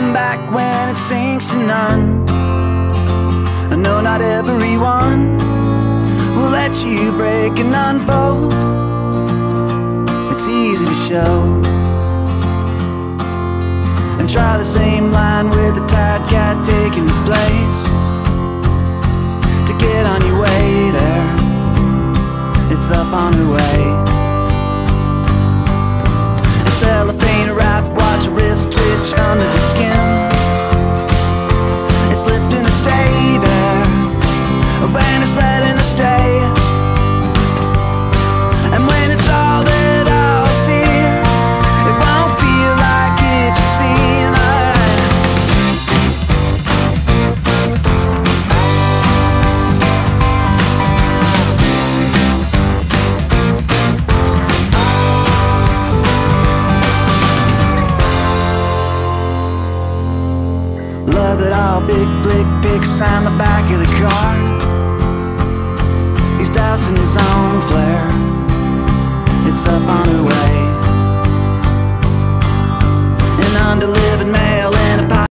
come back when it sinks to none. I know not everyone will let you break and unfold. It's easy to show and try the same line with the tired cat taking his place. To get on your way there, it's up on the way. And cellophane wrap, watch your wrist twitch under the skin. It's lifting to stay there when it's letting to stay. And when it's all that I'll see, it won't feel like it should seem. Love that all big flick pics on the back of the car. He's dousing his own flare, it's up on her way.